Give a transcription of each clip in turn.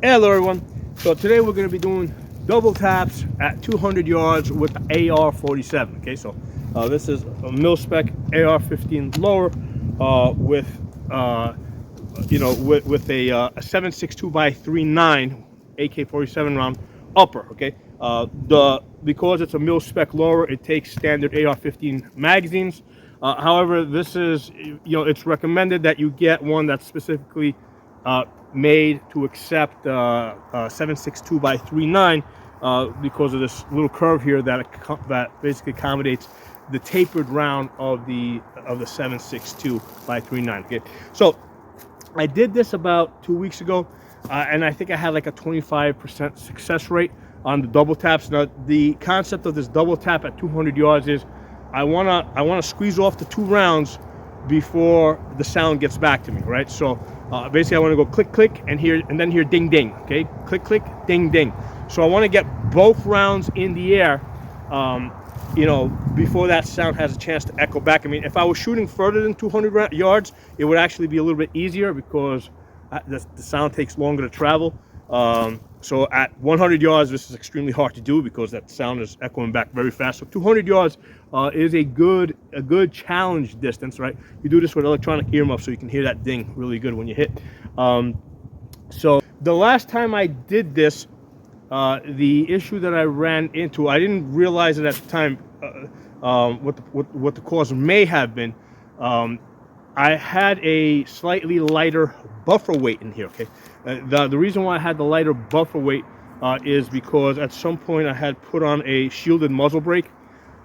Hello everyone. So today we're going to be doing double taps at 200 yards with the AR-47. Okay, so this is a mil-spec AR-15 lower with with a 7.62x39 AK-47 round upper. Okay, because it's a mil-spec lower, it takes standard AR-15 magazines. However, this is it's recommended that you get one that's specifically made to accept 7.62x39 because of this little curve here that basically accommodates the tapered round of the 7.62x39. Okay, so I did this about 2 weeks ago, and I think I had like a 25% success rate on the double taps. Now, the concept of this double tap at 200 yards is I wanna squeeze off the 2 rounds before the sound gets back to me, right? So basically I want to go click click and then hear ding ding. Okay, click click ding ding. So I want to get both rounds in the air before that sound has a chance to echo back. I mean, if I was shooting further than 200 yards, it would actually be a little bit easier because the sound takes longer to travel. So at 100 yards, this is extremely hard to do because that sound is echoing back very fast. So 200 yards is a good challenge distance, right? You do this with electronic earmuffs so you can hear that ding really good when you hit. So the last time I did this, the issue that I ran into, I didn't realize it at the time, what the cause may have been. I had a slightly lighter buffer weight in here. Okay, the reason why I had the lighter buffer weight is because at some point I had put on a shielded muzzle brake.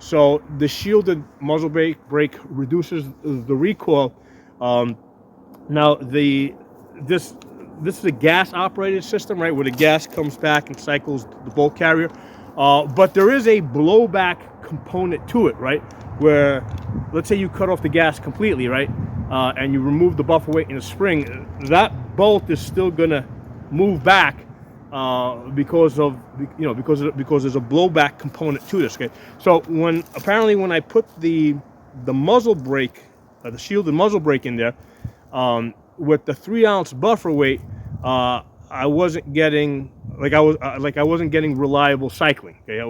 So the shielded muzzle brake reduces the recoil. Now this is a gas operated system, right, where the gas comes back and cycles the bolt carrier, but there is a blowback component to it, right, where let's say you cut off the gas completely, right, and you remove the buffer weight in the spring, that bolt is still gonna move back because there's a blowback component to this. Okay, so when I put the muzzle brake, the shielded muzzle brake in there, with the 3-ounce buffer weight, I wasn't getting I wasn't getting reliable cycling. Okay, I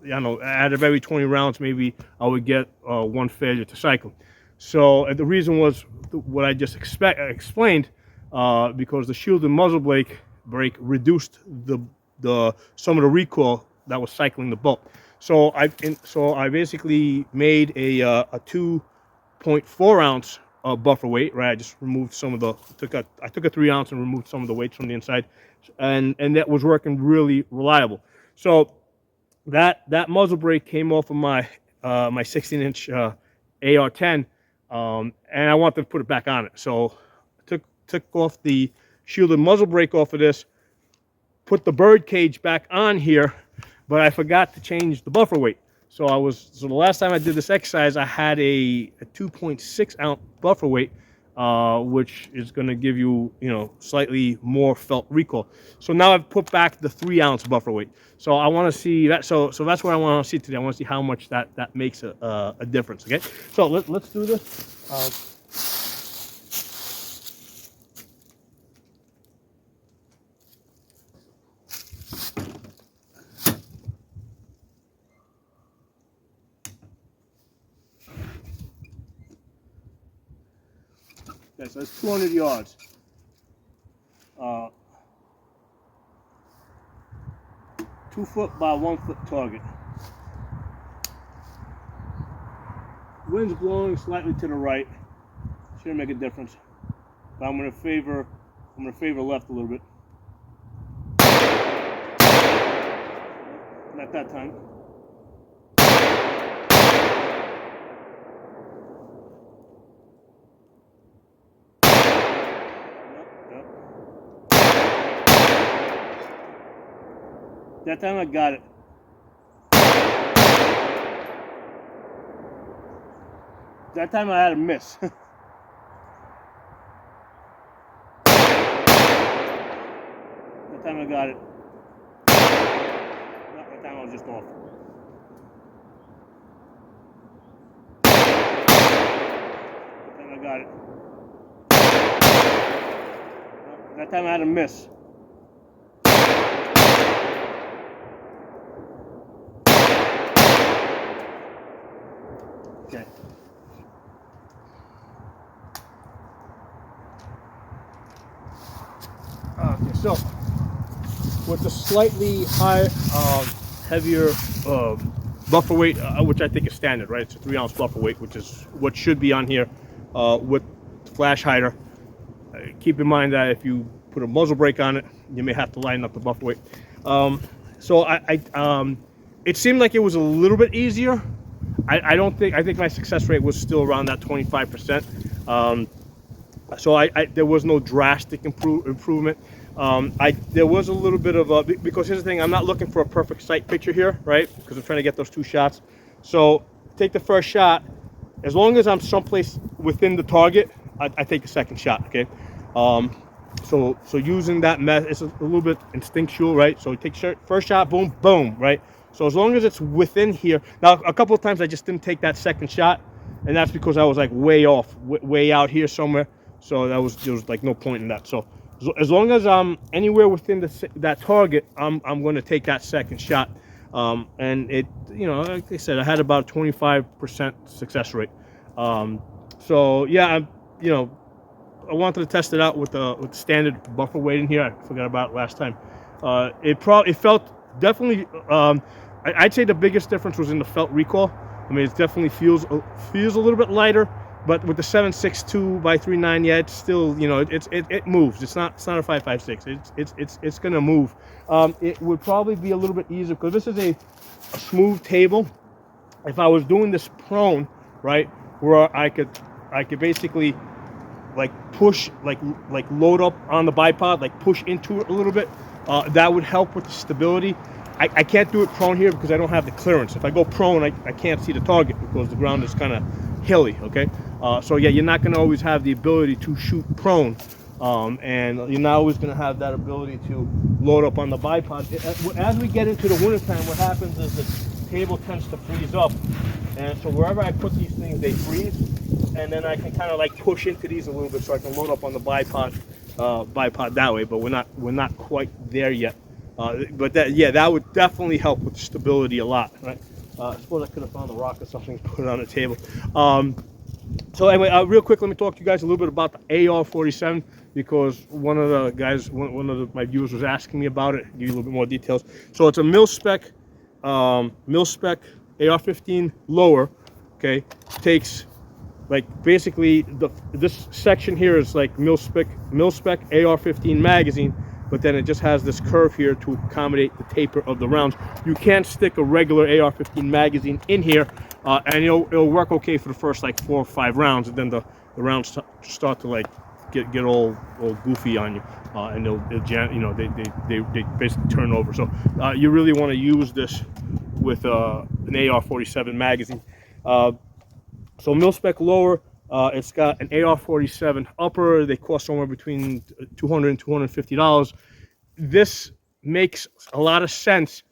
don't know, out of every 20 rounds, maybe I would get 1 failure to cycle. So the reason was what I just explained, because the shielded muzzle brake reduced some of the recoil that was cycling the bolt. So I basically made a 2.4-ounce buffer weight, right? I just removed some of the I took a 3-ounce and removed some of the weights from the inside, and that was working really reliable. So that muzzle brake came off of my 16-inch AR-10, and I wanted to put it back on it. So I took off the shielded muzzle brake off of this, put the bird cage back on here, but I forgot to change the buffer weight. So the last time I did this exercise, I had a 2.6-ounce buffer weight, which is going to give you, slightly more felt recoil. So now I've put back the 3-ounce buffer weight. So I want to see that. So that's what I want to see today. I want to see how much that makes a difference. Okay. So let's do this. Okay, so it's 200 yards. 2 foot by 1 foot target. Wind's blowing slightly to the right. Shouldn't make a difference. But I'm gonna favor left a little bit. Not that time. That time I got it. That time I had a miss. That time I got it. That time I was just off. That time I got it. That time I had a miss. Okay, so with the slightly high, heavier buffer weight, which I think is standard, right? It's a 3-ounce buffer weight, which is what should be on here with flash hider. Keep in mind that if you put a muzzle brake on it, you may have to lighten up the buffer weight. So it seemed like it was a little bit easier. I think my success rate was still around that 25%. So there was no drastic improvement. There was a little bit of a, because here's the thing, I'm not looking for a perfect sight picture here, right? Because I'm trying to get those 2 shots. So take the first shot. As long as I'm someplace within the target, I take the second shot, okay? So using that method, it's a little bit instinctual, right? So take first shot, boom, boom, right? So as long as it's within here. Now, a couple of times I just didn't take that second shot, and that's because I was like way off, way out here somewhere. So there was like no point in that. So as long as I'm anywhere within that target, I'm going to take that second shot. And it, like I said, I had about 25% success rate. So yeah, I wanted to test it out with the standard buffer weight in here. I forgot about it last time. It felt definitely. I'd say the biggest difference was in the felt recoil. I mean, it definitely feels a little bit lighter, but with the 7.62 by 3.9, yeah, it's still, it moves. It's not a 5.56. It's gonna move. It would probably be a little bit easier because this is a smooth table. If I was doing this prone, right, where I could basically like push, like load up on the bipod, like push into it a little bit, that would help with the stability. I can't do it prone here because I don't have the clearance. If I go prone, I can't see the target because the ground is kind of hilly, okay? So yeah, you're not going to always have the ability to shoot prone, and you're not always going to have that ability to load up on the bipod. As we get into the wintertime, what happens is the table tends to freeze up, and so wherever I put these things, they freeze, and then I can kind of like push into these a little bit so I can load up on the bipod that way, but we're not quite there yet. But that would definitely help with stability a lot, right? I suppose I could have found a rock or something to put it on the table. So anyway, real quick, let me talk to you guys a little bit about the AR-47 because one of the guys, my viewers was asking me about it. Give you a little bit more details. So it's a mil-spec AR-15 lower. Okay, takes like basically this section here is like mil-spec AR-15 magazine. But then it just has this curve here to accommodate the taper of the rounds. You can't stick a regular AR-15 magazine in here, and it'll work okay for the first like 4 or 5 rounds, and then the rounds start to like get all goofy on you, and they basically turn over. So you really want to use this with an AR-47 magazine. So mil-spec lower. It's got an AR-47 upper. They cost somewhere between $200 and $250. This makes a lot of sense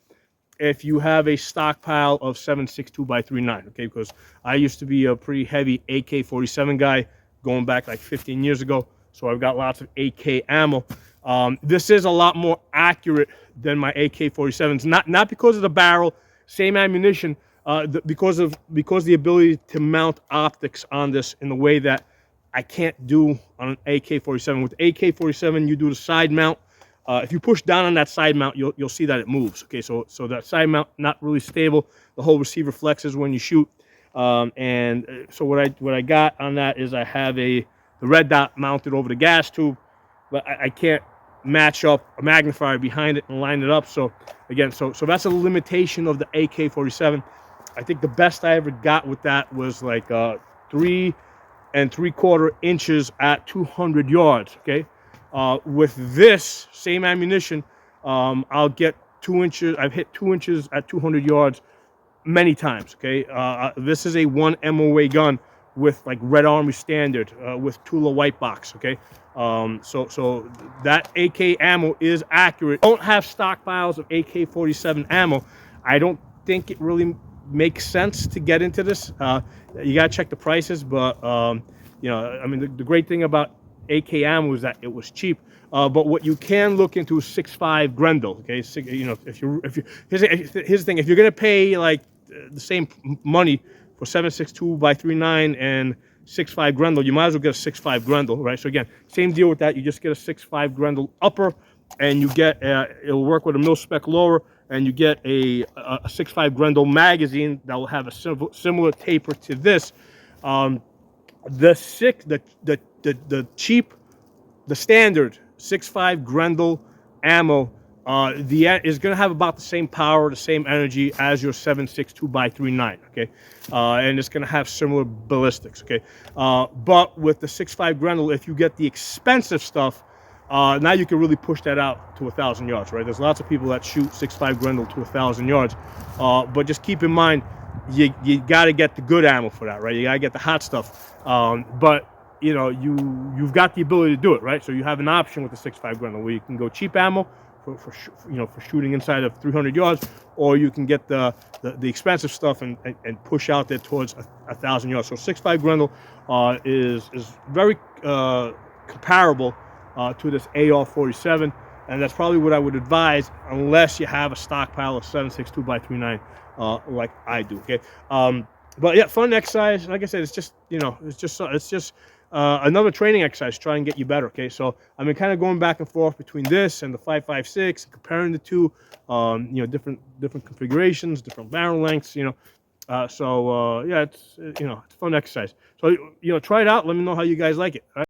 if you have a stockpile of 7.62 by 3.9, okay? Because I used to be a pretty heavy AK-47 guy going back like 15 years ago, so I've got lots of AK ammo. This is a lot more accurate than my AK-47s, not because of the barrel, same ammunition, because the ability to mount optics on this in the way that I can't do on an AK-47. With AK-47, you do the side mount. If you push down on that side mount, you'll see that it moves. Okay, so that side mount not really stable. The whole receiver flexes when you shoot. And so what I got on that is I have the red dot mounted over the gas tube, but I can't match up a magnifier behind it and line it up. So again, so that's a limitation of the AK-47. I think the best I ever got with that was like 3 3/4 inches at 200 yards. Okay, with this same ammunition, I'll get 2 inches. I've hit 2 inches at 200 yards many times. Okay, this is a 1 MOA gun with like Red Army standard with Tula white box. Okay, so that AK ammo is accurate. Don't have stockpiles of AK-47 ammo. I don't think it really makes sense to get into this. You gotta check the prices, but I mean the great thing about AK ammo is that it was cheap. But what you can look into is 6.5 Grendel. Okay, here's the thing: if you're gonna pay like the same money for 7.62 by 3.9 and 6.5 Grendel, you might as well get a 6.5 Grendel, right? So again, same deal with that. You just get a 6.5 Grendel upper, and you get it'll work with a mil-spec lower, and you get a 6.5 Grendel magazine that will have a similar taper to this. The cheap, the standard 6.5 Grendel ammo is going to have about the same power, the same energy as your 7.62 2x39, okay? And it's going to have similar ballistics, okay? But with the 6.5 Grendel, if you get the expensive stuff, now you can really push that out to 1,000 yards, right? There's lots of people that shoot 6.5 Grendel to 1,000 yards, but just keep in mind, you got to get the good ammo for that, right? You got to get the hot stuff. But you know, you've got the ability to do it, right? So you have an option with the 6.5 Grendel where you can go cheap ammo for shooting inside of 300 yards, or you can get the expensive stuff and push out there towards 1,000 yards. So 6.5 Grendel is very comparable to this AR-47, and that's probably what I would advise unless you have a stockpile of 7.62 2x39 like I do. Okay, but yeah, fun exercise. Like I said, it's just another training exercise. Try and get you better. Okay, so I've been kind of going back and forth between this and the 5.56, comparing the two. Different configurations, different barrel lengths. Yeah, it's it's a fun exercise. So try it out. Let me know how you guys like it. All right?